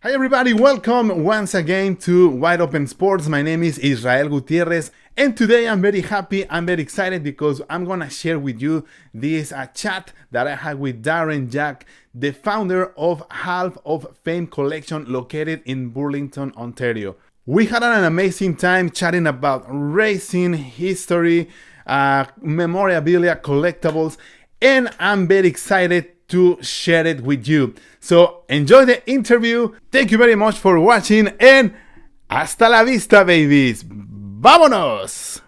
Hi everybody, welcome once again to Wide Open Sports. My name is Israel Gutierrez and today I'm very happy, I'm very excited because I'm gonna share with you this chat that I had with Darren Jack, the founder of Half of Fame Collection located in Burlington, Ontario. We had an amazing time chatting about racing, history, memorabilia, collectables, and I'm very excited to share it with you. So enjoy the interview. Thank you very much for watching and hasta la vista, babies. ¡Vámonos!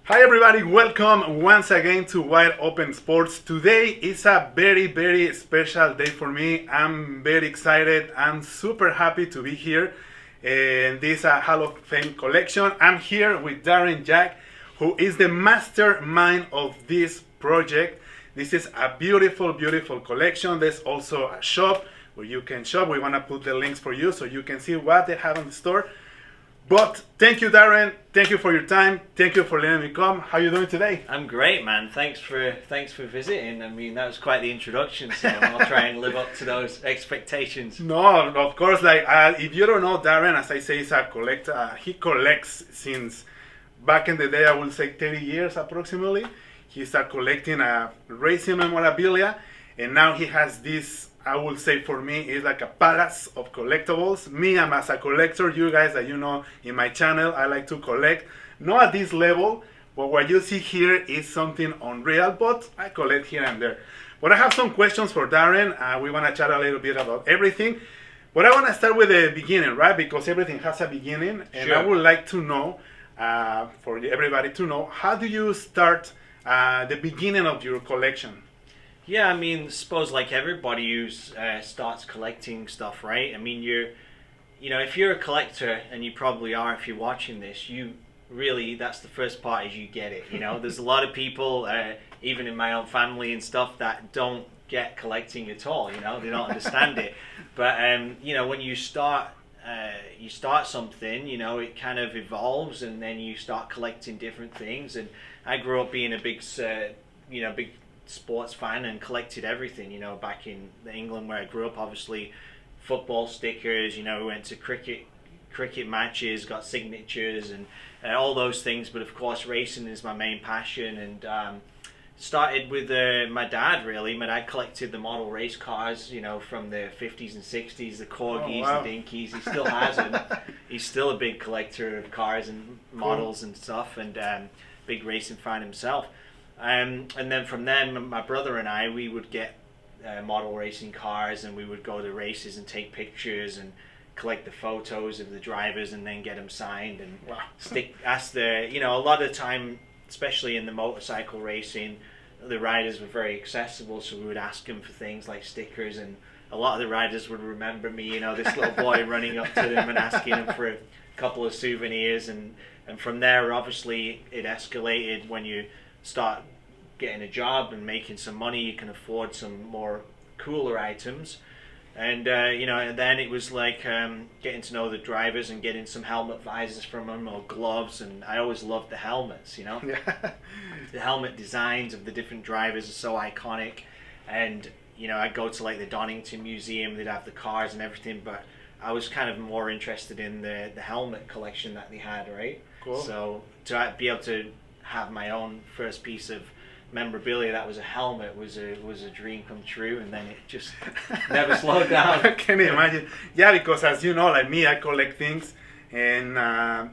Hi everybody, welcome once again to Wide Open Sports. Today is a very special day for me. I'm very excited. I'm super happy to be here in this Hall of Fame collection. I'm here with Darren Jack, who is the mastermind of this project. This is a beautiful collection. There's also a shop where you can shop. We want to put the links for you so you can see what they have in the store. But thank you, Darren. Thank you for your time. Thank you for letting me come. How are you doing today? I'm great, man. Thanks for visiting. I mean, that was quite the introduction, so I'll try and live up to those expectations. No, of course. Like if you don't know Darren, as I say, he's a collector. He collects since back in the day. I would say 30 years approximately. He started collecting racing memorabilia, and now he has this. I would say for me is like a palace of collectibles. Me, I'm as a collector. You guys that you know in my channel, I like to collect. Not at this level, but what you see here is something unreal, but I collect here and there. But I have some questions for Darren. We want to chat a little bit about everything. But I want to start with the beginning, right? Because everything has a beginning. And Sure. I would like to know, for everybody to know, how do you start the beginning of your collection? Yeah, I mean, suppose like everybody who starts collecting stuff, right? I mean, if you're a collector, and you probably are if you're watching this, you really, that's the first part is you get it. There's a lot of people, even in my own family and stuff, that don't get collecting at all. They don't understand it. But when you start something, it kind of evolves, and then you start collecting different things. And I grew up being a big sports fan and collected everything, back in England where I grew up. Obviously football stickers, we went to cricket matches, got signatures and all those things, but of course racing is my main passion. And started with my dad, really. My dad collected the model race cars, from the 50s and 60s, the Corgis, the Dinkies. He still has them. He's still a big collector of cars and models and stuff, and big racing fan himself. And then from then, my brother and I, we would get model racing cars, and we would go to races and take pictures and collect the photos of the drivers and then get them signed and a lot of the time, especially in the motorcycle racing, the riders were very accessible, so we would ask them for things like stickers, and a lot of the riders would remember me, this little boy running up to them and asking them for a couple of souvenirs. And from there, obviously, it escalated. When you start getting a job and making some money, you can afford some more cooler items. And and then it was like getting to know the drivers and getting some helmet visors from them, or gloves. And I always loved the helmets, Yeah. The helmet designs of the different drivers are so iconic. And I'd go to like the Donington Museum, they'd have the cars and everything, but I was kind of more interested in the helmet collection that they had, right? Cool. So to be able to have my own first piece of memorabilia that was a helmet was a dream come true, and then it just never slowed down. I can imagine. Yeah, because as you know, like me, I collect things, and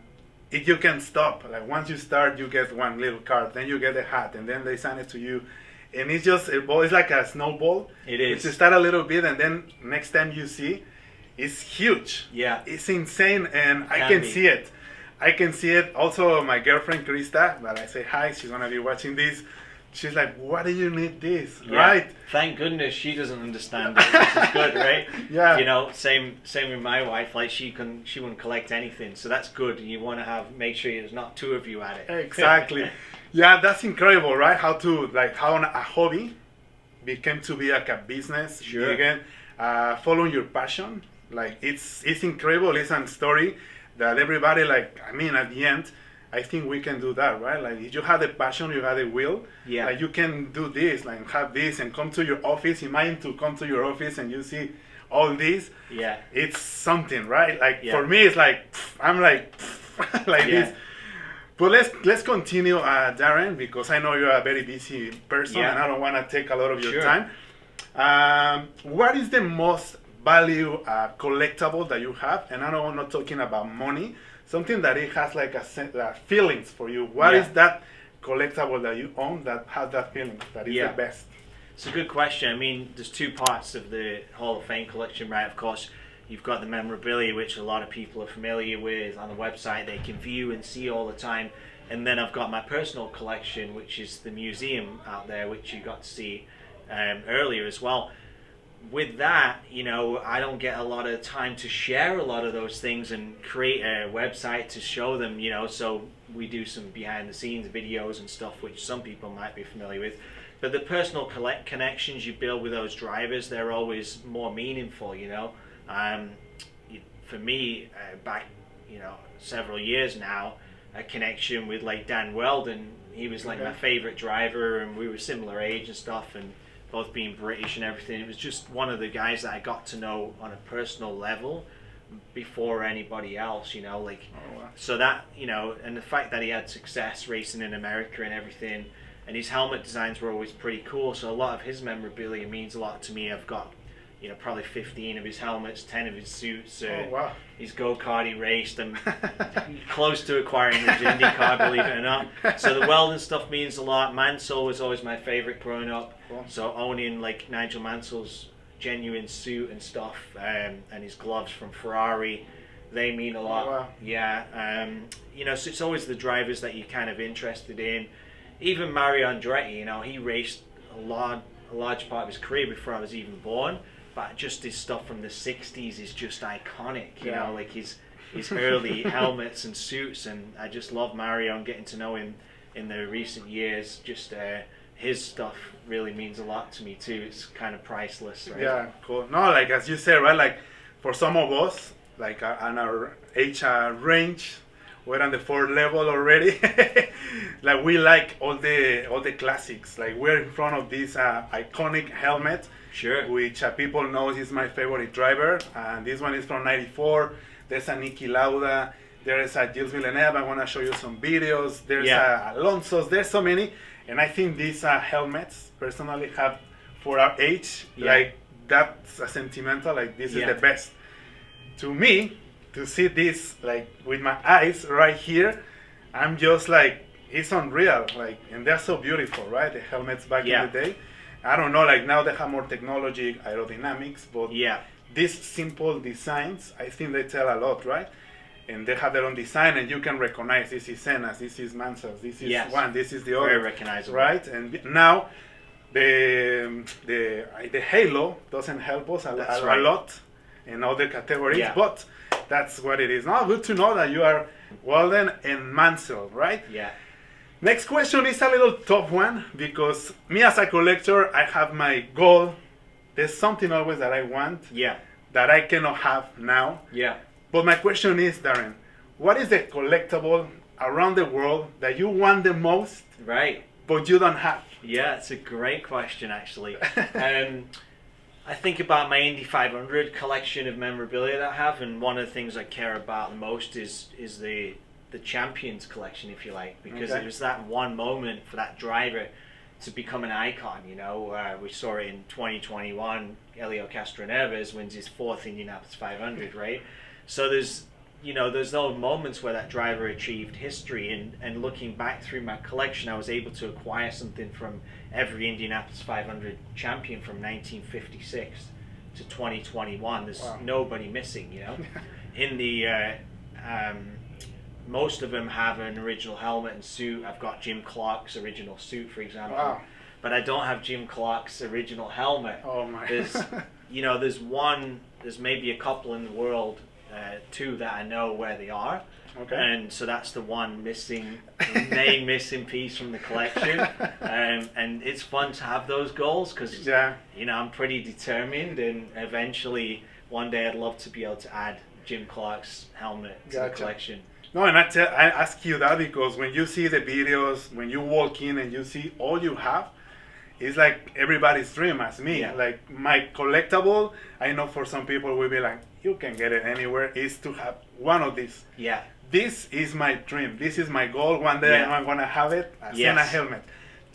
you can stop. Like once you start, you get one little card, then you get a hat, and then they send it to you, and it's just it's like a snowball. It is. You start a little bit, and then next time you see, it's huge. Yeah, it's insane, and I can see it. I can see it. Also, my girlfriend Krista, that I say hi, she's gonna be watching this. She's like, "Why do you need this?" Yeah. Right? Thank goodness she doesn't understand it. This is good, right? Yeah. You know, same with my wife. Like she wouldn't collect anything, so that's good. You want to make sure there's not two of you at it. Exactly. Yeah, that's incredible, right? How a hobby became to be like a business. Sure. Again, following your passion. Like it's incredible. It's a story that everybody at the end, I think we can do that, right? Like if you have the passion, you have the will. Yeah. Like you can do this, like have this, and come to your office. Imagine to come to your office and you see all this. Yeah. It's something, right? Like for me, it's like I'm like like this. But let's continue, Darren, because I know you're a very busy person, and I don't want to take a lot of your time. What is the most value collectible that you have? And I'm not talking about money. Something that it has like feelings for you. What is that collectible that you own that has that feeling that is the best? It's a good question. I mean, there's two parts of the Hall of Fame collection, right? Of course, you've got the memorabilia, which a lot of people are familiar with on the website. They can view and see all the time. And then I've got my personal collection, which is the museum out there, which you got to see earlier as well. With that, you know, I don't get a lot of time to share a lot of those things and create a website to show them, you know, so we do some behind the scenes videos and stuff, which some people might be familiar with. But the personal connections you build with those drivers, they're always more meaningful, you know. For me, back, you know, several years now, a connection with like Dan Weldon. He was like my favorite driver, and we were similar age and stuff, and both being British and everything. It was just one of the guys that I got to know on a personal level before anybody else, you know, like, so that, you know, and the fact that he had success racing in America and everything, and his helmet designs were always pretty cool, so a lot of his memorabilia means a lot to me. I've got, you know, probably 15 of his helmets, 10 of his suits, his go-kart he raced. I'm close to acquiring his Indy Car, believe it or not. So the Weldon stuff means a lot. Mansell was always my favorite growing up. So owning like Nigel Mansell's genuine suit and stuff, and his gloves from Ferrari, they mean a lot. Yeah, you know, so it's always the drivers that you're kind of interested in. Even Mario Andretti, you know, he raced a large part of his career before I was even born. But just his stuff from the 60s is just iconic, you know, like his early helmets and suits, and I just love Mario and getting to know him in the recent years. Just his stuff really means a lot to me too. It's kind of priceless, right? Yeah, cool. No, like as you said, right, like for some of us, like on our age range, we're on the 4th level already. Like we like all the classics. Like we're in front of this iconic helmet. Sure. Which people know is my favorite driver. And this one is from '94. There's a Niki Lauda. There is a Gilles Villeneuve. I want to show you some videos. There's Alonso's. There's so many. And I think these helmets, personally, have, for our age, like that's a sentimental, like this is the best. To me, to see this like with my eyes right here, I'm just like, it's unreal. Like, and they're so beautiful, right? The helmets back in the day. I don't know, like now they have more technology, aerodynamics, but these simple designs, I think they tell a lot, right? And they have their own design, and you can recognize this is Senna's, this is Mansell's, this is one, this is the other. Very recognizable. Right? And now the halo doesn't help us a lot in other categories, but that's what it is. Now, good to know that you are Weldon and Mansell, right? Yeah. Next question is a little tough one, because me as a collector, I have my goal. There's something always that I want that I cannot have now. Yeah. But my question is, Darren, what is the collectible around the world that you want the most, but you don't have? Yeah, it's a great question, actually. I think about my Indy 500 collection of memorabilia that I have, and one of the things I care about the most is the Champions collection, if you like, because it was that one moment for that driver to become an icon. You know, we saw it in 2021. Helio Castroneves wins his 4th Indianapolis 500, right? So there's those moments where that driver achieved history, and looking back through my collection, I was able to acquire something from every Indianapolis 500 champion from 1956 to 2021. There's nobody missing, you know. In the most of them have an original helmet and suit. I've got Jim Clark's original suit, for example, but I don't have Jim Clark's original helmet. Oh my! There's maybe a couple in the world, 2 that I know where they are. Okay. And so that's the one missing piece from the collection. And it's fun to have those goals because, I'm pretty determined, and eventually one day I'd love to be able to add Jim Clark's helmet to the collection. No, and I ask you that because when you see the videos, when you walk in and you see all you have, it's like everybody's dream as me. Yeah. Like my collectible, I know for some people will be like, you can get it anywhere, is to have one of these. Yeah. This is my dream. This is my goal. One day I'm going to have it as in a helmet.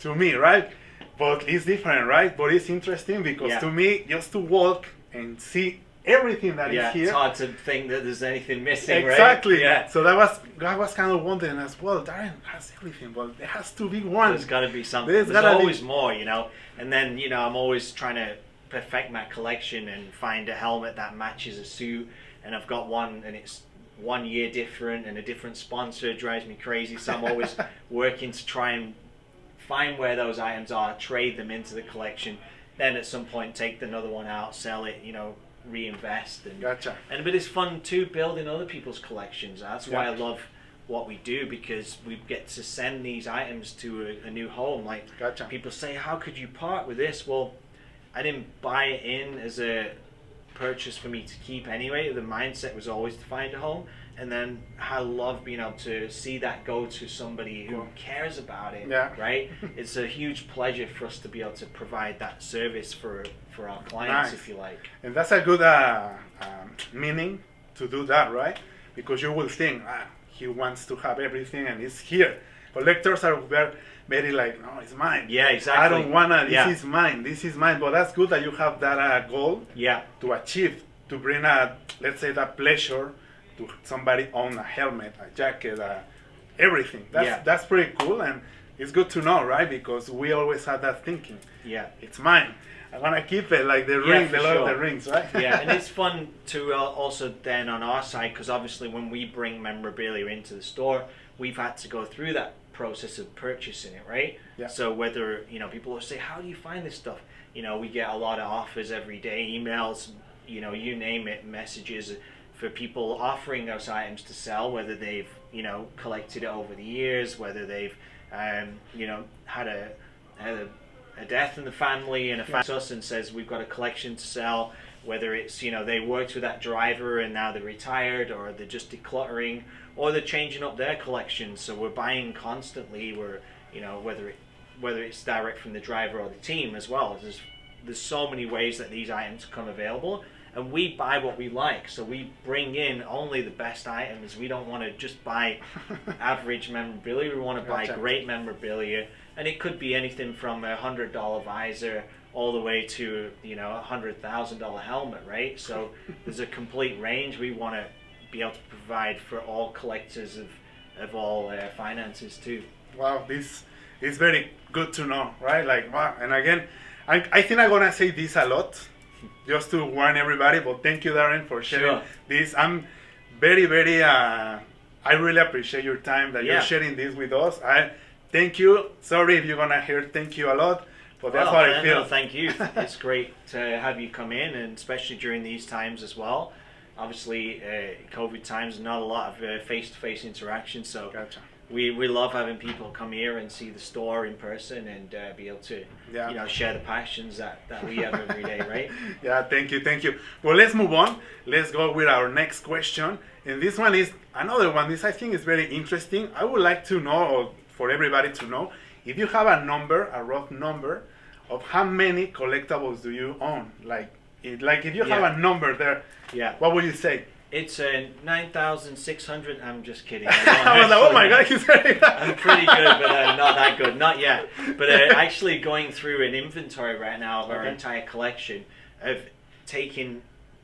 To me, right? But it's different, right? But it's interesting because to me, just to walk and see everything that is here. It's hard to think that there's anything missing, exactly. Right? Yeah. So I was kind of wondering as well, Darren has everything, but there has to be one. There's got to be something. There's always more, you know. And then, I'm always trying to perfect my collection and find a helmet that matches a suit. And I've got one, and it's 1 year different and a different sponsor. It drives me crazy. So I'm always working to try and find where those items are, trade them into the collection, then at some point take another one out, sell it, reinvest. And but it's fun too building other people's collections. That's why I love what we do, because we get to send these items to a new home. Like people say, how could you part with this? Well, I didn't buy it in as a purchase for me to keep anyway. The mindset was always to find a home, and then I love being able to see that go to somebody who cares about it. Right? It's a huge pleasure for us to be able to provide that service for our clients, if you like. And that's a good meaning to do that, right? Because you will think, he wants to have everything and it's here. Collectors are very like, no, it's mine. Yeah, exactly. I don't wanna. This is mine. This is mine. But that's good that you have that goal. To achieve, to bring let's say that pleasure to somebody own a helmet, a jacket, everything. That's pretty cool, and it's good to know, right? Because we always have that thinking. It's mine. I want to keep it like the ring, the Lord of the Rings, right? And it's fun to also then on our side, because obviously when we bring memorabilia into the store, we've had to go through that process of purchasing it, right? So whether, people will say, how do you find this stuff? We get a lot of offers every day, emails, you name it, messages for people offering those items to sell, whether they've, collected it over the years, whether they've, had a death in the family and us and says we've got a collection to sell, whether it's they worked with that driver and now they're retired, or they're just decluttering, or they're changing up their collection. So we're buying constantly. We're whether it's direct from the driver or the team as well. There's so many ways that these items become available, and we buy what we like. So we bring in only the best items. We don't want to just buy average memorabilia. We want to buy great memorabilia. And it could be anything from a $100 visor all the way to a $100,000 helmet, right? So there's a complete range. We want to be able to provide for all collectors of all finances too. Wow, this is very good to know, right? Like, wow. And again, I think I'm gonna say this a lot, just to warn everybody. But thank you, Darren, for sharing this. I'm very, very. I really appreciate your time that you're sharing this with us. Thank you. Sorry if you're gonna hear thank you a lot, but that's what I feel. No, thank you. It's great to have you come in, and especially during these times as well. Obviously, COVID times, not a lot of face-to-face interaction, so we love having people come here and see the store in person and be able to share the passions that we have every day, right? Thank you. Well, let's move on. Let's go with our next question, and this one is another one. This I think is very interesting. I would like to know, or for everybody to know, if you have a rough number of how many collectibles do you own? Like if you have a number there, what would you say? It's 9,600. I'm just kidding. I was like, oh my god, he's very I'm pretty good, but not that good. Not yet. But actually going through an inventory right now of our entire collection, of taking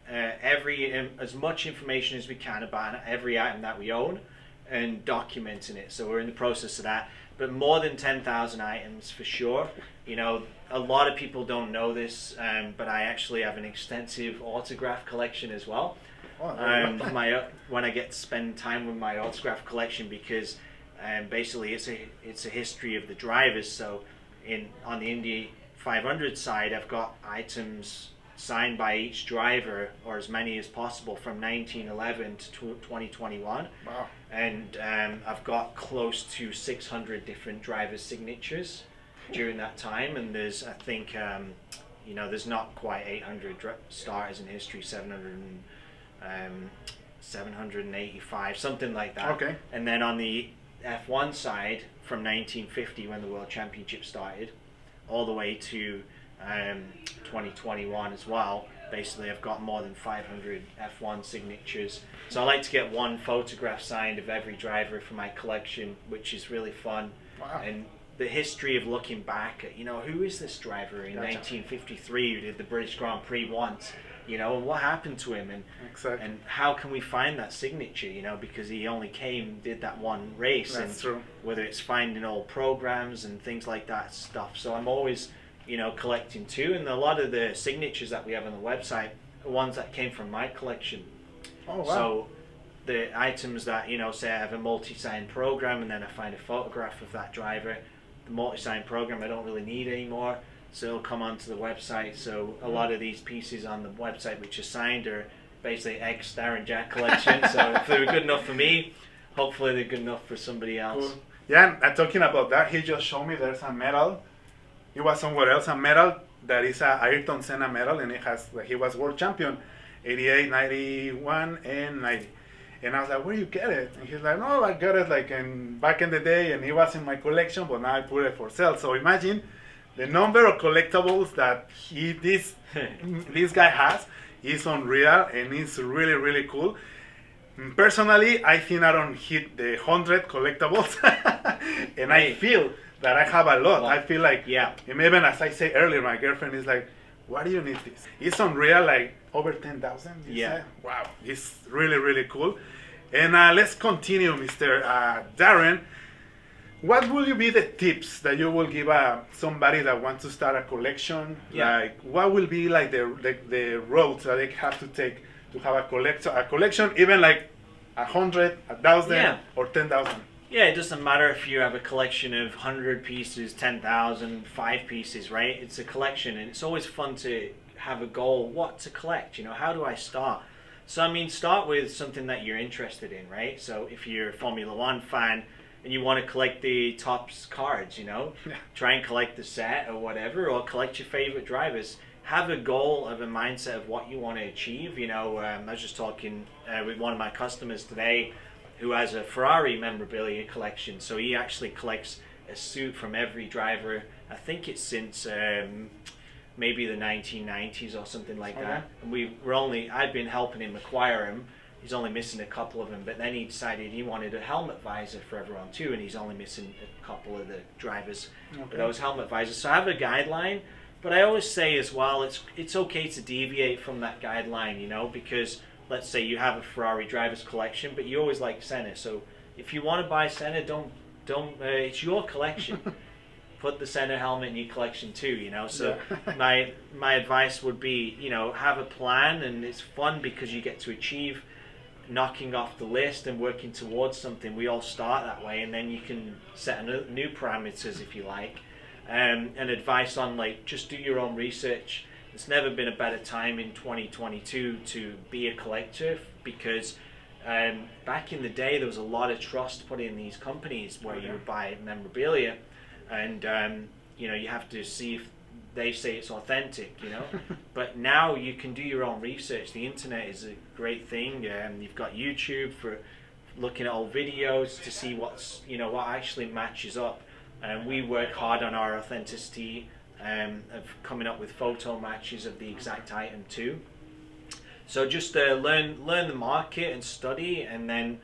as much information as we can about every item that we own and documenting it. So we're in the process of that. But more than 10,000 items for sure. You know, a lot of people don't know this, but I actually have an extensive autograph collection as well. When I get to spend time with my autograph collection, because basically it's a history of the drivers. So on the Indy 500 side, I've got items signed by each driver, or as many as possible, from 1911 to 2021. Wow. And I've got close to 600 different drivers' signatures during that time. And there's, I think, you know, there's not quite 800 starters in history, 785, something like that. Okay. And then on the F1 side, from 1950, when the World Championship started, all the way to 2021 as well. Basically, I've got more than 500 F1 signatures. So I like to get one photograph signed of every driver for my collection, which is really fun. Wow. And the history of looking back at, you know, who is this driver in 1953 who did the British Grand Prix once? You know, and what happened to him, and and how can we find that signature? You know, because he only did that one race. That's and true. Whether it's finding old programs and things like that stuff. So I'm always, you know, collecting too. And a lot of the signatures that we have on the website are ones that came from my collection. Oh wow. So the items that, you know, say I have a multi-sign program, and then I find a photograph of that driver. The multi-sign program I don't really need anymore. So it'll come onto the website. So a lot of these pieces on the website which are signed are basically ex Darren Jack collection. So if they were good enough for me, hopefully they're good enough for somebody else. Cool. Yeah, and talking about that, he just showed me there's a medal. It was somewhere else, a medal that is a Ayrton Senna medal, and it has, like, he was world champion 88, 91, and 90. And I was like, where do you get it? And he's like, no, I got it like back in the day, and it was in my collection, but now I put it for sale. So imagine the number of collectibles that this guy has is unreal, and it's really, really cool. Personally, I think I don't hit the 100 collectibles, and I feel that I have a lot. I feel like, and even as I say earlier, my girlfriend is like, why do you need this? It's unreal, like over 10,000. Yeah. Wow, it's really, really cool. And let's continue, Mr. Darren. What will be the tips that you will give somebody that wants to start a collection? Like, what will be like the roads that they have to take to have a collection, even like 100, 1,000, or 10,000? Yeah, it doesn't matter if you have a collection of 100 pieces, 10,000, 5 pieces, right? It's a collection, and it's always fun to have a goal, what to collect, you know, how do I start? So, I mean, start with something that you're interested in, right? So if you're a Formula One fan, and you want to collect the Topps cards, you know, try and collect the set or whatever, or collect your favorite drivers. Have a goal, have a mindset of what you want to achieve. You know, I was just talking with one of my customers today who has a Ferrari memorabilia collection. So he actually collects a suit from every driver. I think it's since maybe the 1990s or something like that. And I've been helping him acquire them. He's only missing a couple of them, but then he decided he wanted a helmet visor for everyone too, and he's only missing a couple of the drivers for those helmet visors. So I have a guideline, but I always say as well, it's okay to deviate from that guideline, you know, because let's say you have a Ferrari drivers collection, but you always like Senna. So if you want to buy Senna, don't it's your collection. Put the Senna helmet in your collection too, you know. So my advice would be, you know, have a plan, and it's fun because you get to achieve knocking off the list and working towards something. We all start that way, and then you can set new parameters if you like. And advice on, like, just do your own research. There's never been a better time in 2022 to be a collector, because back in the day there was a lot of trust put in these companies where you would buy memorabilia, and you know, you have to see if they say it's authentic, you know. But now you can do your own research. The internet is a great thing. You've got YouTube for looking at old videos to see what's, you know, what actually matches up. And we work hard on our authenticity of coming up with photo matches of the exact item too. So just learn the market and study, and then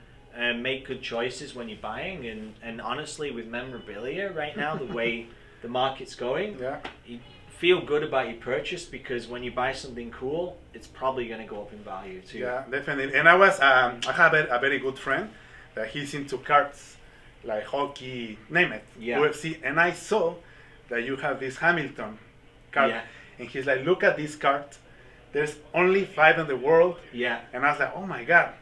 make good choices when you're buying. And honestly, with memorabilia right now, the way the market's going, you feel good about your purchase, because when you buy something cool, it's probably going to go up in value too. Yeah, definitely. And I have a very good friend that he's into cards, like hockey, name it, UFC. And I saw that you have this Hamilton card. Yeah. And he's like, look at this card. There's only 5 in the world. Yeah. And I was like, oh my God,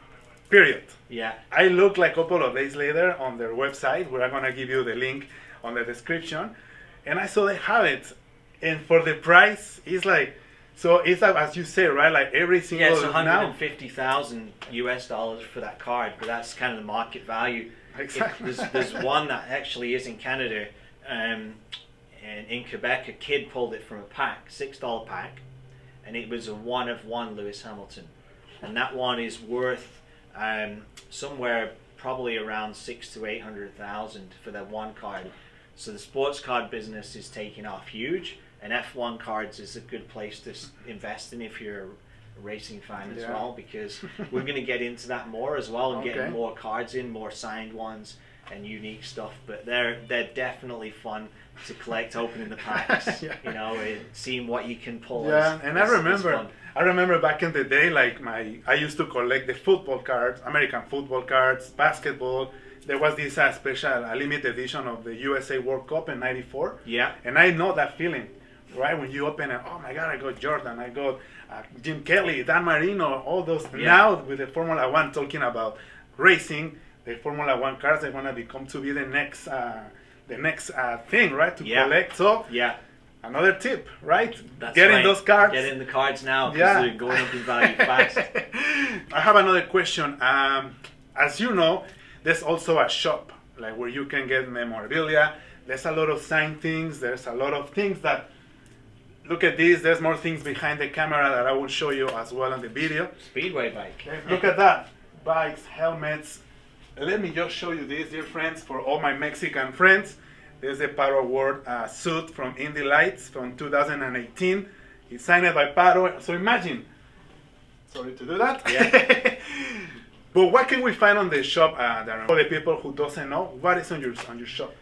period. Yeah. I looked like a couple of days later on their website, where I'm going to give you the link on the description. And I saw they have it. And for the price, it's like, so it's like, as you say, right? Like every single, it's $150,000 US for that card, but that's kind of the market value. Exactly. There's one that actually is in Canada, and in Quebec, a kid pulled it from a pack, $6 pack, and it was a 1-of-1 Lewis Hamilton, and that one is worth somewhere probably around 600,000 to 800,000 for that one card. So the sports card business is taking off huge, and F1 cards is a good place to invest in if you're a racing fan as well, because we're going to get into that more as well, and getting more cards in, more signed ones and unique stuff. But they're definitely fun to collect, opening the packs, you know, and seeing what you can pull. And I remember back in the day, like I used to collect the football cards, American football cards, basketball. There was this special limited edition of the USA World Cup in '94. Yeah. And I know that feeling, right? When you open it, oh my God, I got Jordan, I got Jim Kelly, Dan Marino, all those. Yeah. Now with the Formula One, talking about racing, the Formula One cars are gonna become to be the next thing, right? To collect. So another tip, right? That's Getting those cards. Getting the cards now, because they're going up in value fast. I have another question. As you know, there's also a shop, like where you can get memorabilia. There's a lot of signed things. There's a lot of things that, look at this. There's more things behind the camera that I will show you as well in the video. Speedway bike. Look at that. Bikes, helmets. Let me just show you this, dear friends, for all my Mexican friends. There's the Paro Award suit from Indy Lights from 2018. It's signed by Paro. So imagine. Sorry to do that. Yeah. But what can we find on the shop, Darren? For the people who doesn't know, what is on your shop?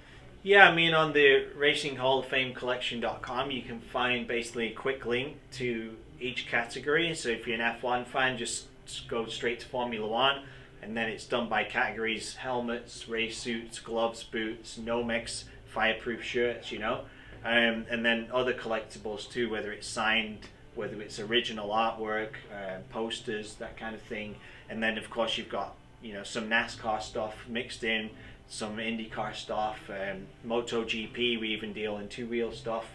Yeah, I mean, on the Racing Hall of Fame collection.com, you can find basically a quick link to each category. So if you're an F1 fan, just go straight to Formula One, and then it's done by categories: helmets, race suits, gloves, boots, Nomex, fireproof shirts, you know, and then other collectibles too, whether it's signed, whether it's original artwork, posters, that kind of thing. And then of course you've got, you know, some NASCAR stuff mixed in, some Indy Car stuff, MotoGP. We even deal in two-wheel stuff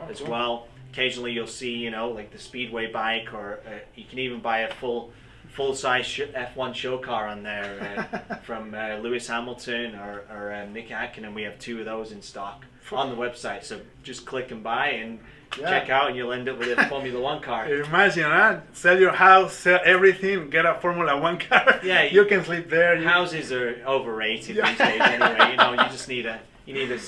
as well. Occasionally you'll see, you know, like the Speedway bike, or you can even buy a full-size F1 show car on there from Lewis Hamilton or Nick Hakkinen. We have 2 of those in stock on the website. So just click and buy and check out, and you'll end up with a Formula One car. Imagine that. Sell your house, sell everything, get a Formula One car. Yeah, you can sleep there. Houses are overrated these days anyway. You know, you just need a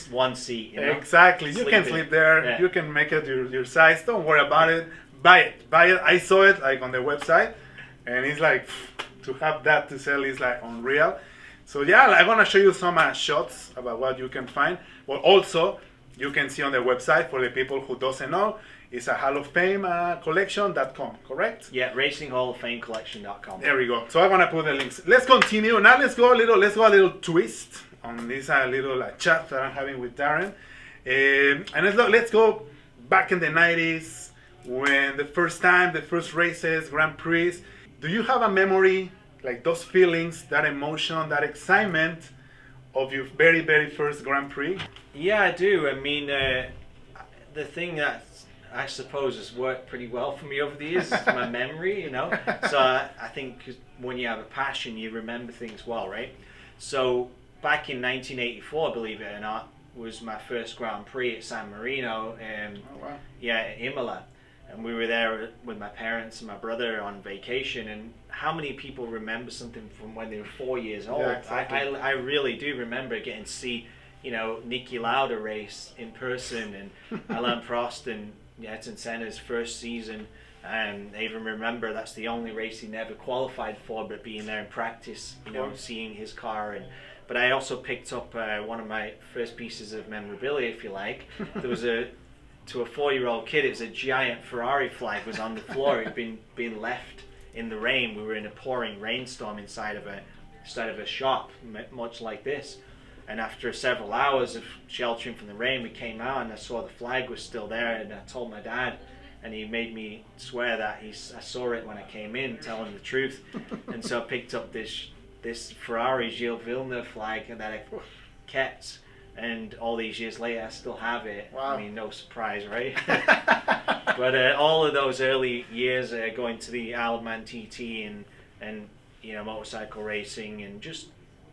one seat. You know? Exactly. You can sleep there. Yeah. You can make it your size. Don't worry about it. Buy it. I saw it like on the website, and it's like, to have that to sell is like unreal. So yeah, I'm gonna show you some shots about what you can find. But also, you can see on the website, for the people who doesn't know, it's a Hall of Fame collection.com, correct? Yeah, Racing Hall of Fame collection.com. There we go. So I'm gonna put the links. Let's continue. Now let's go a little twist on this little chat that I'm having with Darren. And let's go back in the 90s, when the first races, Grand Prix. Do you have a memory, like those feelings, that emotion, that excitement of your very, very first Grand Prix? Yeah, I do. I mean, the thing that I suppose has worked pretty well for me over the years is my memory, you know. So I think when you have a passion, you remember things well, right? So back in 1984, believe it or not, was my first Grand Prix at San Marino. Imola. And we were there with my parents and my brother on vacation. And how many people remember something from when they were 4 years old? Yeah, exactly. I really do remember getting to see, you know, Niki Lauda race in person, and Alain Prost and Ayrton Senna's first season I even remember that's the only race he never qualified for, but being there in practice, you know, seeing his car. But I also picked up one of my first pieces of memorabilia, if you like. There was to a 4-year-old kid, it was a giant Ferrari flag was on the floor. It had been left in the rain. We were in a pouring rainstorm inside of a shop, much like this. And after several hours of sheltering from the rain, we came out and I saw the flag was still there, and I told my dad, and he made me swear that I saw it when I came in, telling the truth. And so I picked up this Ferrari Gilles Villeneuve flag that I kept, and all these years later I still have it. Wow. I mean, no surprise, right? But all of those early years going to the Isle of Man TT and you know, motorcycle racing, and just,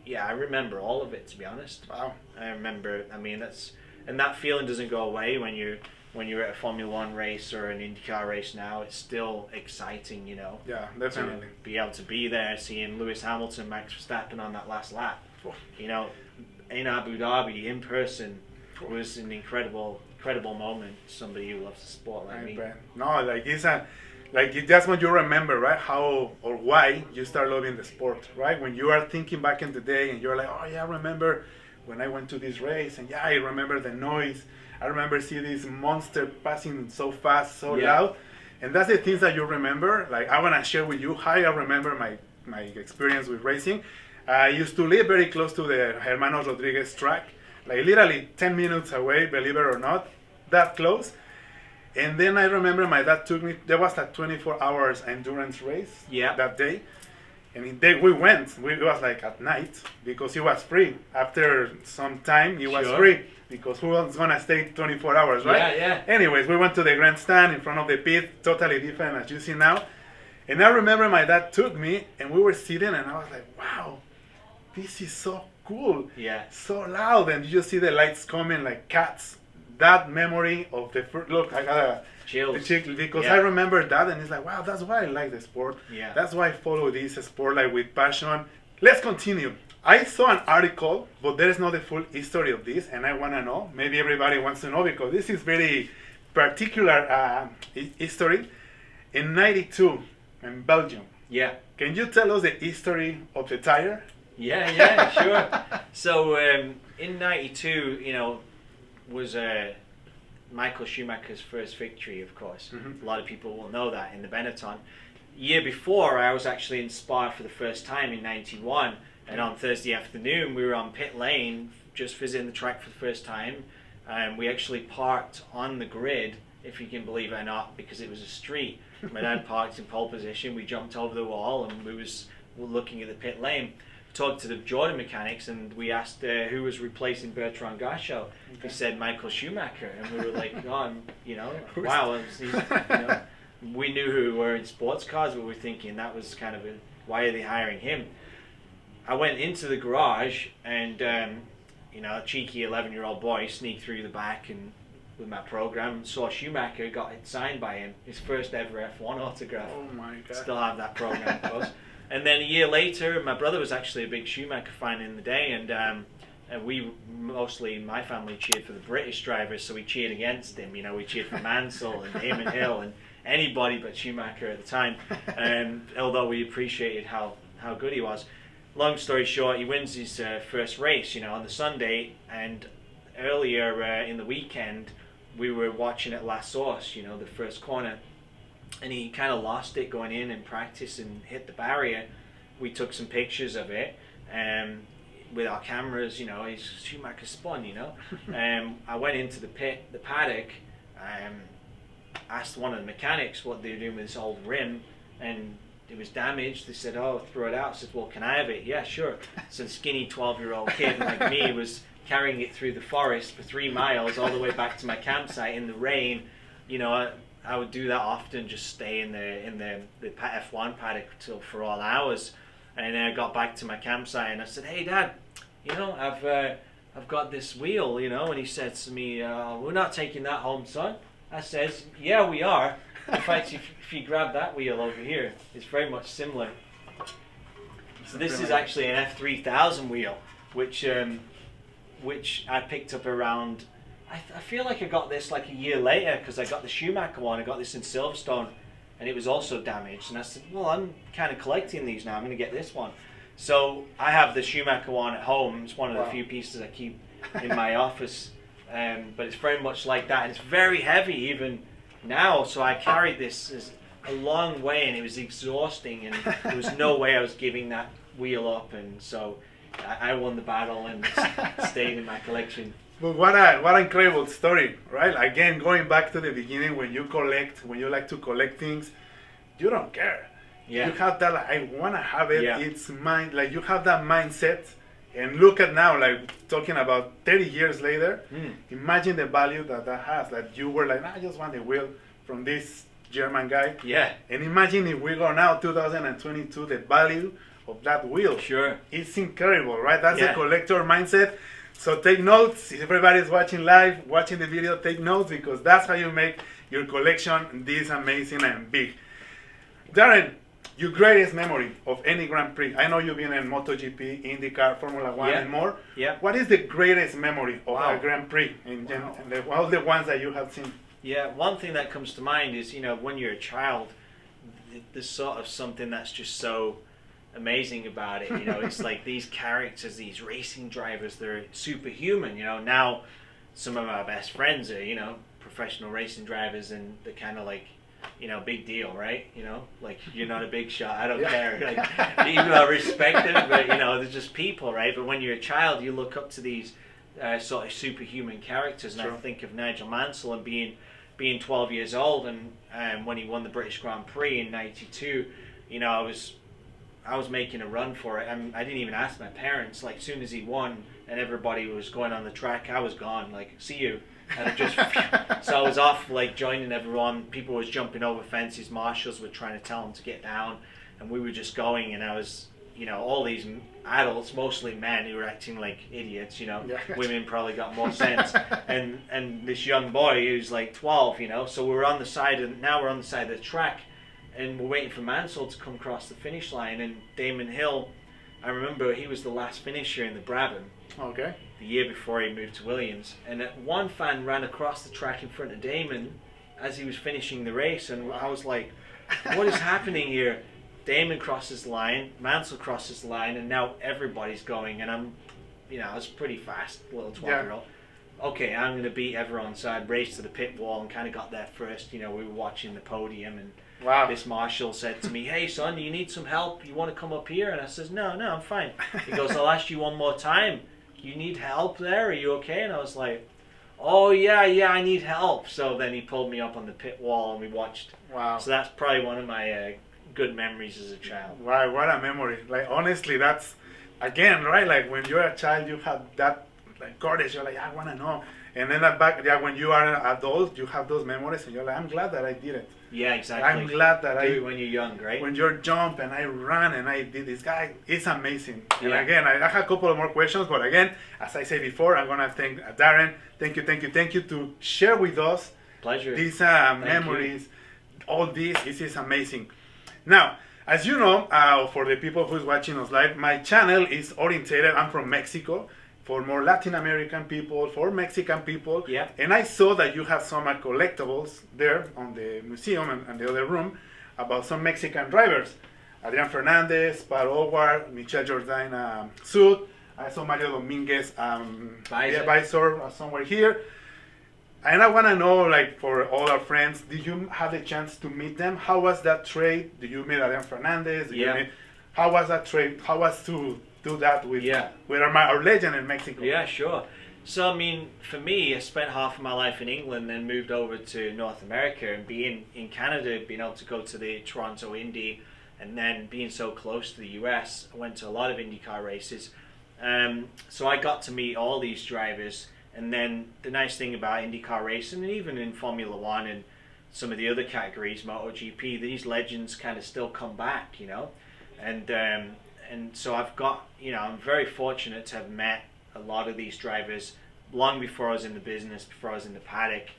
yeah, I remember all of it, to be honest. Wow. I remember, I mean, that feeling doesn't go away when you're at a Formula One race or an Indy Car race now. It's still exciting, you know. Yeah, definitely. To be able to be there, seeing Lewis Hamilton, Max Verstappen on that last lap, you know, in Abu Dhabi, in person, was an incredible moment. Somebody who loves the sport like me. No, that's when you remember, right, how or why you start loving the sport, right? When you are thinking back in the day and you're like, oh yeah, I remember when I went to this race, and yeah, I remember the noise. I remember seeing this monster passing so fast, so loud. And that's the things that you remember. Like, I want to share with you how I remember my experience with racing. I used to live very close to the Hermanos Rodriguez track, like literally 10 minutes away, believe it or not, that close. And then I remember my dad took me, there was a 24 hours endurance race that day. And we went, it was like at night, because it was free. After some time, it was free, because who was going to stay 24 hours, right? Yeah. Anyways, we went to the grandstand in front of the pit, totally different as you see now. And I remember my dad took me, and we were sitting, and I was like, wow, this is so cool. Yeah. So loud, and you just see the lights coming like cats. That memory of the first, look, I got a chills, because I remember that, and it's like, wow, that's why I like the sport. Yeah. That's why I follow this sport like with passion. Let's continue. I saw an article, but there is not the full history of this, and I want to know. Maybe everybody wants to know, because this is very particular history. In '92, in Belgium. Yeah. Can you tell us the history of the tire? Yeah, sure. So in '92, you know, was Michael Schumacher's first victory, of course. A lot of people will know that in the Benetton. Year before, I was actually in Spa for the first time in '91, and on Thursday afternoon we were on pit lane, just visiting the track for the first time. We actually parked on the grid, if you can believe it or not, because it was a street. My dad parked in pole position, we jumped over the wall, and we were looking at the pit lane. Talked to the Jordan mechanics, and we asked who was replacing Bertrand Gachot. He said Michael Schumacher, and we were like, oh, you know, wow. You know, we knew who were in sports cars, but we were thinking that was kind of why are they hiring him? I went into the garage, and you know, a cheeky 11-year-old boy sneaked through the back and with my program, saw Schumacher, got it signed by him, his first ever F1 autograph. Oh my God! Still have that program, of course. And then a year later, my brother was actually a big Schumacher fan in the day, and we mostly, my family, cheered for the British drivers, so we cheered against him. You know, we cheered for Mansell and Damon Hill and anybody but Schumacher at the time. Although we appreciated how good he was. Long story short, he wins his first race, you know, on the Sunday, and earlier in the weekend, we were watching at La Source, you know, the first corner. And he kind of lost it going in practice and hit the barrier. We took some pictures of it with our cameras, you know, he's Schumacher spun, you know. I went into the paddock, asked one of the mechanics what they were doing with this old rim, and it was damaged. They said, oh, throw it out. I said, well, can I have it? Yeah, sure. Some skinny 12-year-old kid like me was carrying it through the forest for 3 miles all the way back to my campsite in the rain. You know, I would do that often, just stay in the F1 paddock for all hours, and then I got back to my campsite and I said, "Hey, Dad, you know, I've got this wheel, you know." And he said to me, "We're not taking that home, son." I says, "Yeah, we are. In fact, if you grab that wheel over here, it's very much similar." So this is actually an F3000 wheel, which I picked up around. I feel like I got this like a year later, because I got the Schumacher one. I got this in Silverstone, and it was also damaged. And I said, well, I'm kind of collecting these now. I'm going to get this one. So I have the Schumacher one at home. It's one of the few pieces I keep in my office. But it's very much like that. And it's very heavy even now. So I carried this a long way, and it was exhausting. And there was no way I was giving that wheel up. And so I won the battle and stayed in my collection. But what an incredible story, right? Again, going back to the beginning, when you like to collect things, you don't care. Yeah. You have that, like, I want to have it. Yeah. It's mine. Like, you have that mindset. And look at now, like, talking about 30 years later, imagine the value that has. That you were like, I just want the wheel from this German guy. Yeah. And imagine if we go now, 2022, the value of that wheel. Sure. It's incredible, right? That's the collector mindset. So take notes. If everybody's watching live, watching the video, take notes, because that's how you make your collection this amazing and big. Darren, your greatest memory of any Grand Prix. I know you've been in MotoGP, Indy Car, Formula 1 and more. Yeah. What is the greatest memory of a Grand Prix and all the ones that you have seen? Yeah, one thing that comes to mind is, when you're a child, there's sort of something that's just so amazing about it. It's like these characters, these racing drivers, they're superhuman. Now some of my best friends are professional racing drivers, and they're kind of like big deal, right? Like, you're not a big shot, I don't care, like, even though I respect them, but they're just people, right? But when you're a child, you look up to these sort of superhuman characters, and I think of Nigel Mansell and being 12 years old, and when he won the British Grand Prix in '92, I was making a run for it. I didn't even ask my parents. Like, as soon as he won and everybody was going on the track, I was gone. Like, see you. And so I was off, like, joining everyone. People was jumping over fences. Marshals were trying to tell them to get down, and we were just going. And I was, all these adults, mostly men, who were acting like idiots. Women probably got more sense. and this young boy who's like 12. So we're on the side, and now we're on the side of the track. And we're waiting for Mansell to come across the finish line. And Damon Hill, I remember he was the last finisher in the Brabham. Okay. The year before he moved to Williams. And one fan ran across the track in front of Damon as he was finishing the race. And I was like, what is happening here? Damon crosses the line, Mansell crosses the line, and now everybody's going. And I'm, I was pretty fast, little 12-year-old. Okay, I'm going to beat everyone. So I raced to the pit wall and kind of got there first. We were watching the podium, and this marshal said to me, hey son, you need some help? You want to come up here? And I says, no, I'm fine. He goes, I'll ask you one more time. You need help there? Are you okay? And I was like, oh yeah, I need help. So then he pulled me up on the pit wall, and we watched. Wow. So that's probably one of my good memories as a child. Wow, what a memory. Like, honestly, that's, again, right? Like, when you're a child, you have that, like, courage. You're like, I want to know. And then when you are an adult, you have those memories, and you're like, I'm glad that I did it. Yeah, exactly. I'm glad that do it when you're young, right? When you're jump and I run and I did this guy, it's amazing. And Yeah. again, I have a couple of more questions, but again, as I said before, I'm gonna thank Darren. Thank you to share with us Pleasure. these memories. All this is amazing. Now, as you know, for the people who's watching us live, my channel is orientated. I'm from Mexico. For more Latin American people, for Mexican people. Yeah. And I saw that you have some collectibles there on the museum and the other room about some Mexican drivers. Adrian Fernandez, Pat Howard, Michel Jourdain suit. I saw Mario Dominguez visor somewhere here. And I want to know, like, for all our friends, did you have the chance to meet them? How was that trade? Did you meet Adrian Fernandez? How was that trade? How was to do that with our legend in Mexico? Yeah, sure. So, I mean, for me, I spent half of my life in England, then moved over to North America, and being in Canada, being able to go to the Toronto Indy, and then being so close to the US, I went to a lot of IndyCar races. So I got to meet all these drivers. And then the nice thing about IndyCar racing, and even in Formula 1 and some of the other categories, MotoGP, these legends kind of still come back, And so I've got, I'm very fortunate to have met a lot of these drivers long before I was in the business, before I was in the paddock.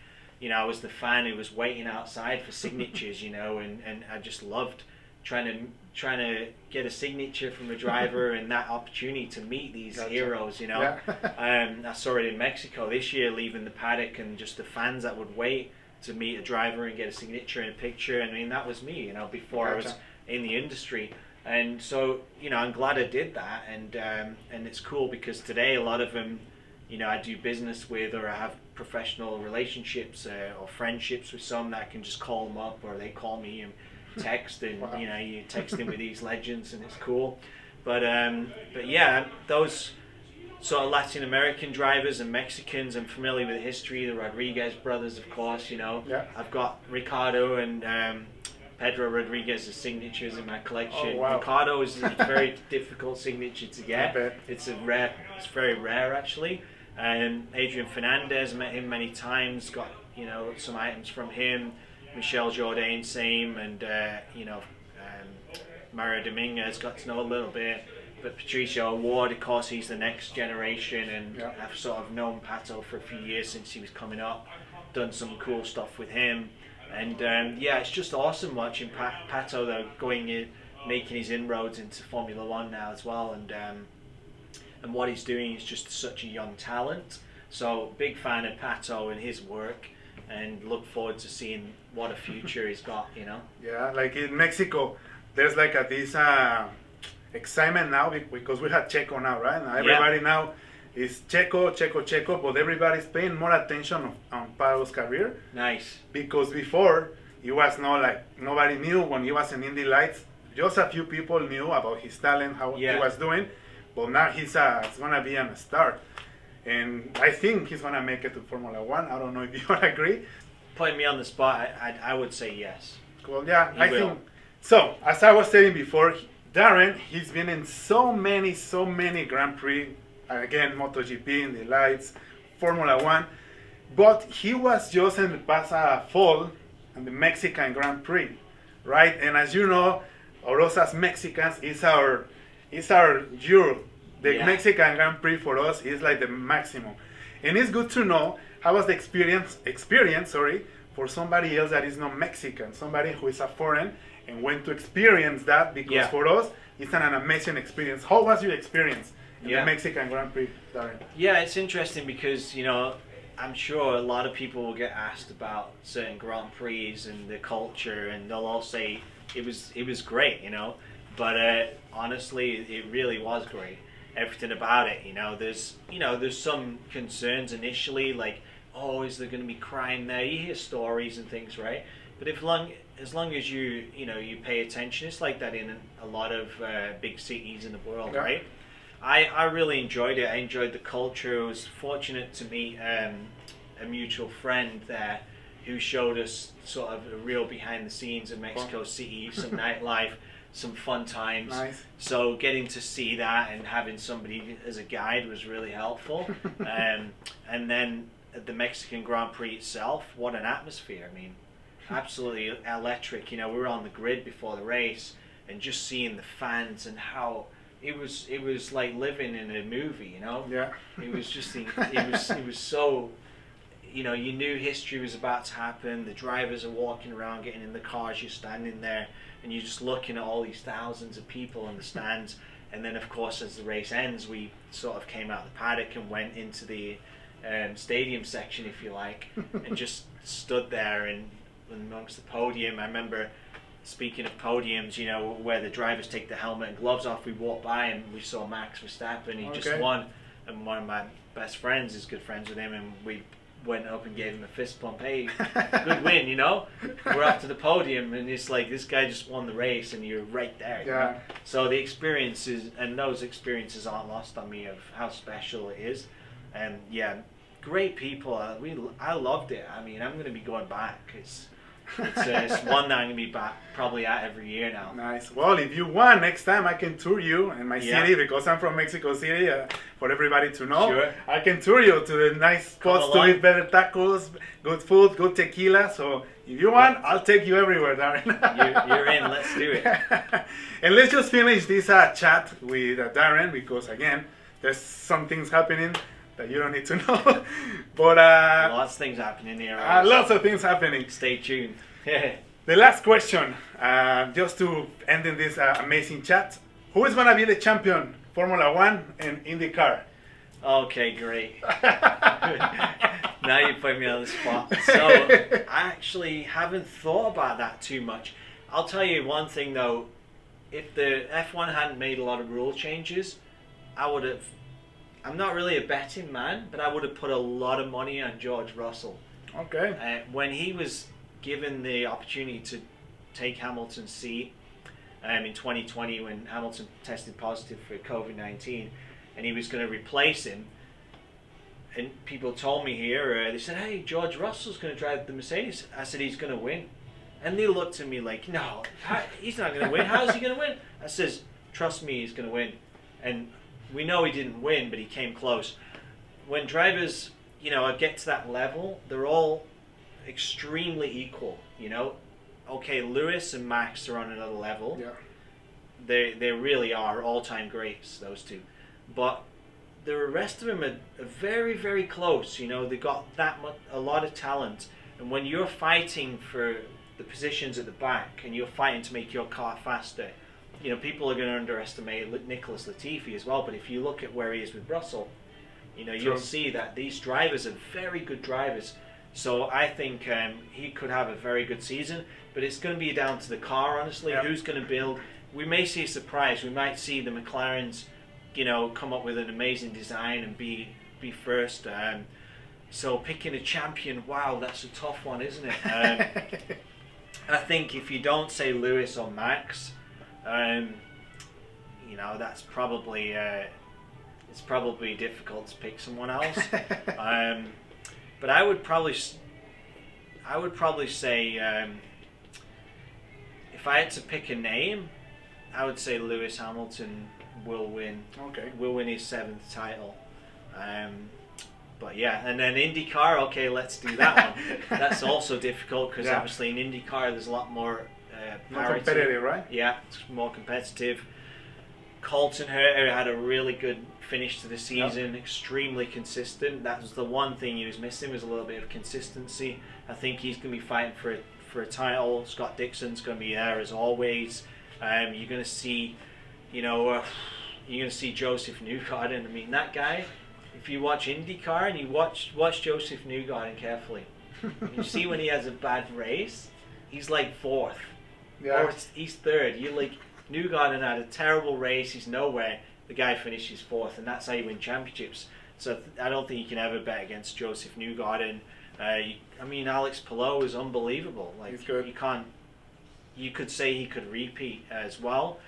I was the fan who was waiting outside for signatures, and I just loved trying to get a signature from a driver and that opportunity to meet these heroes, I saw it in Mexico this year, leaving the paddock, and just the fans that would wait to meet a driver and get a signature and a picture. I mean, that was me, you know, before I was in the industry. And so, you know, I'm glad I did that, and it's cool because today a lot of them, you know, I do business with, or I have professional relationships or friendships with some that I can just call them up, or they call me and text, and you know, you texting with these legends, and it's cool. But yeah, those sort of Latin American drivers and Mexicans, I'm familiar with the history. The Rodriguez brothers, of course, you know. Yeah. I've got Ricardo and Pedro Rodriguez's signatures in my collection. Oh, wow. Ricardo is a very difficult signature to get. It's very rare actually. And Adrian Fernandez, met him many times, got, you know, some items from him. Michel Jourdain, same, and you know, Mario Dominguez, got to know a little bit. But Patricio Ward, of course, he's the next generation, and I've sort of known Pato for a few years since he was coming up. Done some cool stuff with him. And yeah, it's just awesome watching Pato though going in, making his inroads into Formula One now as well, and what he's doing is just such a young talent. So big fan of Pato and his work, and look forward to seeing what a future he's got. You know. Yeah, like in Mexico, there's like this excitement now because we have Checo now, right? Now everybody now is Checo, but everybody's paying more attention on Pato's career. Nice. Because before, it was not like, nobody knew when he was in Indy Lights. Just a few people knew about his talent, how he was doing. But now he's going to be a star. And I think he's going to make it to Formula One. I don't know if you agree. Putting me on the spot, I would say yes. Well, yeah, I think. So, as I was saying before, Darren, he's been in so many Grand Prix. Again, MotoGP, Indy Lights, Formula One. But he was just in the past fall in the Mexican Grand Prix, right? And as you know, Orozas Mexicans is our Euro. The Mexican Grand Prix for us is like the maximum. And it's good to know how was the experience, for somebody else that is not Mexican, somebody who is a foreign and went to experience that, because for us, it's an amazing experience. How was your experience in the Mexican Grand Prix, Darren? Yeah, it's interesting because, you know, I'm sure a lot of people will get asked about certain Grand Prix and the culture, and they'll all say it was great, you know. But honestly, it really was great. Everything about it, you know. There's some concerns initially, like, oh, is there going to be crime there? You hear stories and things, right? But as long as you pay attention, it's like that in a lot of big cities in the world, right? I really enjoyed it. I enjoyed the culture. I was fortunate to meet a mutual friend there who showed us sort of a real behind the scenes of Mexico City, some nightlife, some fun times. Nice. So getting to see that and having somebody as a guide was really helpful. And then at the Mexican Grand Prix itself, what an atmosphere. I mean, absolutely electric. You know, we were on the grid before the race, and just seeing the fans and how it was like living in a movie, you know. Yeah. It was just it was so, you know, you knew history was about to happen. The drivers are walking around, getting in the cars, you're standing there, and you're just looking at all these thousands of people in the stands. And then, of course, as the race ends, we sort of came out the paddock and went into the stadium section, if you like, and just stood there and amongst the podium. I remember, speaking of podiums, you know, where the drivers take the helmet and gloves off, we walked by and we saw Max Verstappen. He just won, and one of my best friends is good friends with him, and we went up and gave him a fist pump. Hey, good win, you know. We're up to the podium, and it's like, this guy just won the race, and you're right there. You know? So the experiences, and those experiences aren't lost on me, of how special it is. And yeah, great people. I loved it. I mean, I'm going to be going back. It's one that I'm going to be back probably at every year now. Nice. Well, if you want, next time I can tour you in my city, because I'm from Mexico City, for everybody to know. Sure. I can tour you to the nice spots to eat better tacos, good food, good tequila. So if you want, I'll take you everywhere, Darren. You're in. Let's do it. And let's just finish this chat with Darren, because again, there's some things happening that you don't need to know. But lots of things happening here. Lots of things happening. Stay tuned. The last question, just to end in this amazing chat. Who is going to be the champion, Formula One and Indy Car? Okay, great. Now you put me on the spot. So I actually haven't thought about that too much. I'll tell you one thing though. If the F1 hadn't made a lot of rule changes, I would have. I'm not really a betting man, but I would have put a lot of money on George Russell. Okay. When he was given the opportunity to take Hamilton's seat in 2020, when Hamilton tested positive for COVID-19, and he was going to replace him, and people told me here, they said, "Hey, George Russell's going to drive the Mercedes." I said, "He's going to win." And they looked at me like, "No, he's not going to win. How's he going to win?" I says, "Trust me, he's going to win." And we know he didn't win, but he came close. When drivers, get to that level, they're all extremely equal, Okay, Lewis and Max are on another level. Yeah. They really are all-time greats, those two. But the rest of them are very, very close. They got a lot of talent. And when you're fighting for the positions at the back and you're fighting to make your car faster, people are going to underestimate Nicholas Latifi as well. But if you look at where he is with Russell, you'll see that these drivers are very good drivers. So I think he could have a very good season. But it's going to be down to the car, honestly. Yeah. Who's going to build? We may see a surprise. We might see the McLarens, come up with an amazing design and be first. So picking a champion, wow, that's a tough one, isn't it? I think if you don't say Lewis or Max, that's probably it's probably difficult to pick someone else. But I would probably say if I had to pick a name, I would say Lewis Hamilton will win. Okay. Will win his 7th title. But yeah, and then IndyCar. Okay, let's do that one. That's also difficult because obviously in IndyCar there's a lot more More parity. competitive, right? Yeah, it's more competitive. Colton Herter had a really good finish to the season, extremely consistent. That was the one thing he was missing, was a little bit of consistency. I think he's going to be fighting for a title. Scott Dixon's going to be there as always. You're going to see, you're going to see Joseph Newgarden. I mean, that guy, if you watch IndyCar and you watch Joseph Newgarden carefully, you see when he has a bad race, he's like 4th. Yeah. Or he's 3rd. You're like, Newgarden had a terrible race, he's nowhere. The guy finishes 4th, and that's how you win championships. So I don't think you can ever bet against Joseph Newgarden. Alex Palou is unbelievable. Like, he's good. You could say he could repeat as well.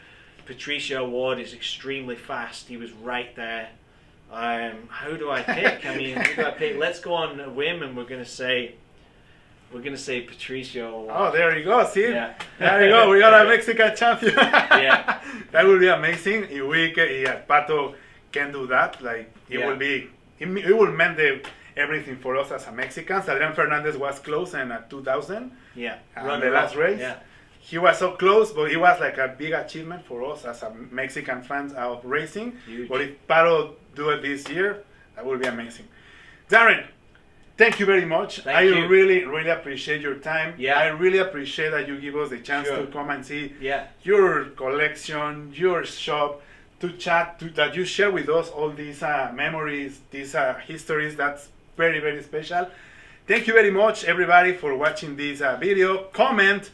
Patricio Ward is extremely fast. He was right there. Who do I pick? Who do I pick? Let's go on a whim, and we're gonna say Patricio. Oh, there you go. See, Yeah. There you go. We got a Mexican champion. Yeah. That would be amazing if Pato can do that. Like it will mend everything for us as a Mexicans. Adrian Fernandez was close in 2000. Yeah. On the last race. Yeah. He was so close, but it was like a big achievement for us as a Mexican fans of racing. Huge. But if Pato do it this year, that would be amazing. Darren, thank you very much. Thank I you. really, really appreciate your time. Yeah. I really appreciate that you give us the chance Sure. to come and see Yeah. your collection, your shop, to chat, that you share with us all these memories, these histories. That's very, very special. Thank you very much, everybody, for watching this video. Comment,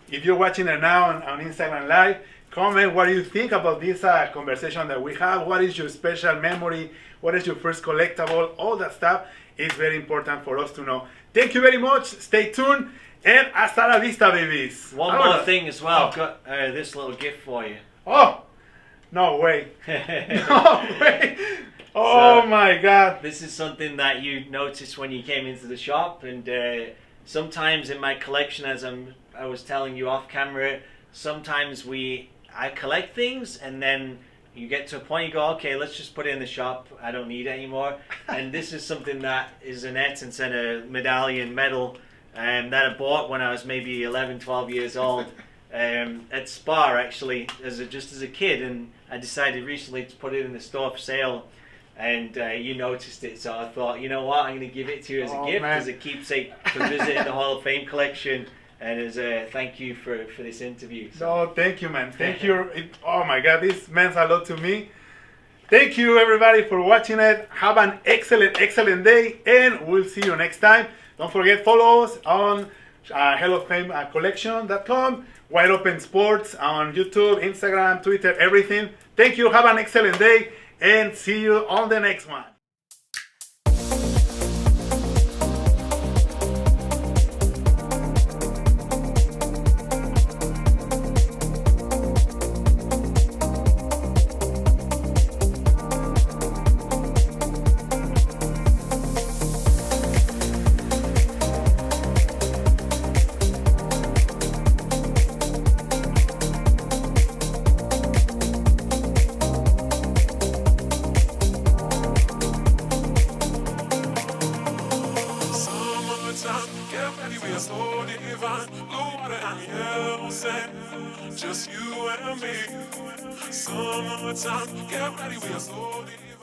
if you're watching it now on Instagram Live, comment what you think about this conversation that we have. What is your special memory? What is your first collectible? All that stuff is very important for us to know. Thank you very much. Stay tuned. And hasta la vista, babies. One more thing as well. I've got this little gift for you. Oh, no way. No way. Oh, So, my God. This is something that you noticed when you came into the shop, and sometimes in my collection, as I was telling you off camera, sometimes I collect things, and then you get to a point, you go, okay, let's just put it in the shop. I don't need it anymore. And this is something that is an essence and a medal that I bought when I was maybe 11, 12 years old at Spa, actually, as a kid. And I decided recently to put it in the store for sale. And you noticed it, so I thought, you know what, I'm going to give it to you as a gift, as a keepsake to visit the Hall of Fame collection, and as a thank you for this interview. So. No, thank you, man. Thank you. Oh my God, this means a lot to me. Thank you everybody for watching it. Have an excellent day, and we'll see you next time. Don't forget, follow us on collection.com, Wide Open Sports on YouTube, Instagram, Twitter, everything. Thank you. Have an excellent day, and see you on the next one. Just you and me. Summertime, get ready, we are so divine.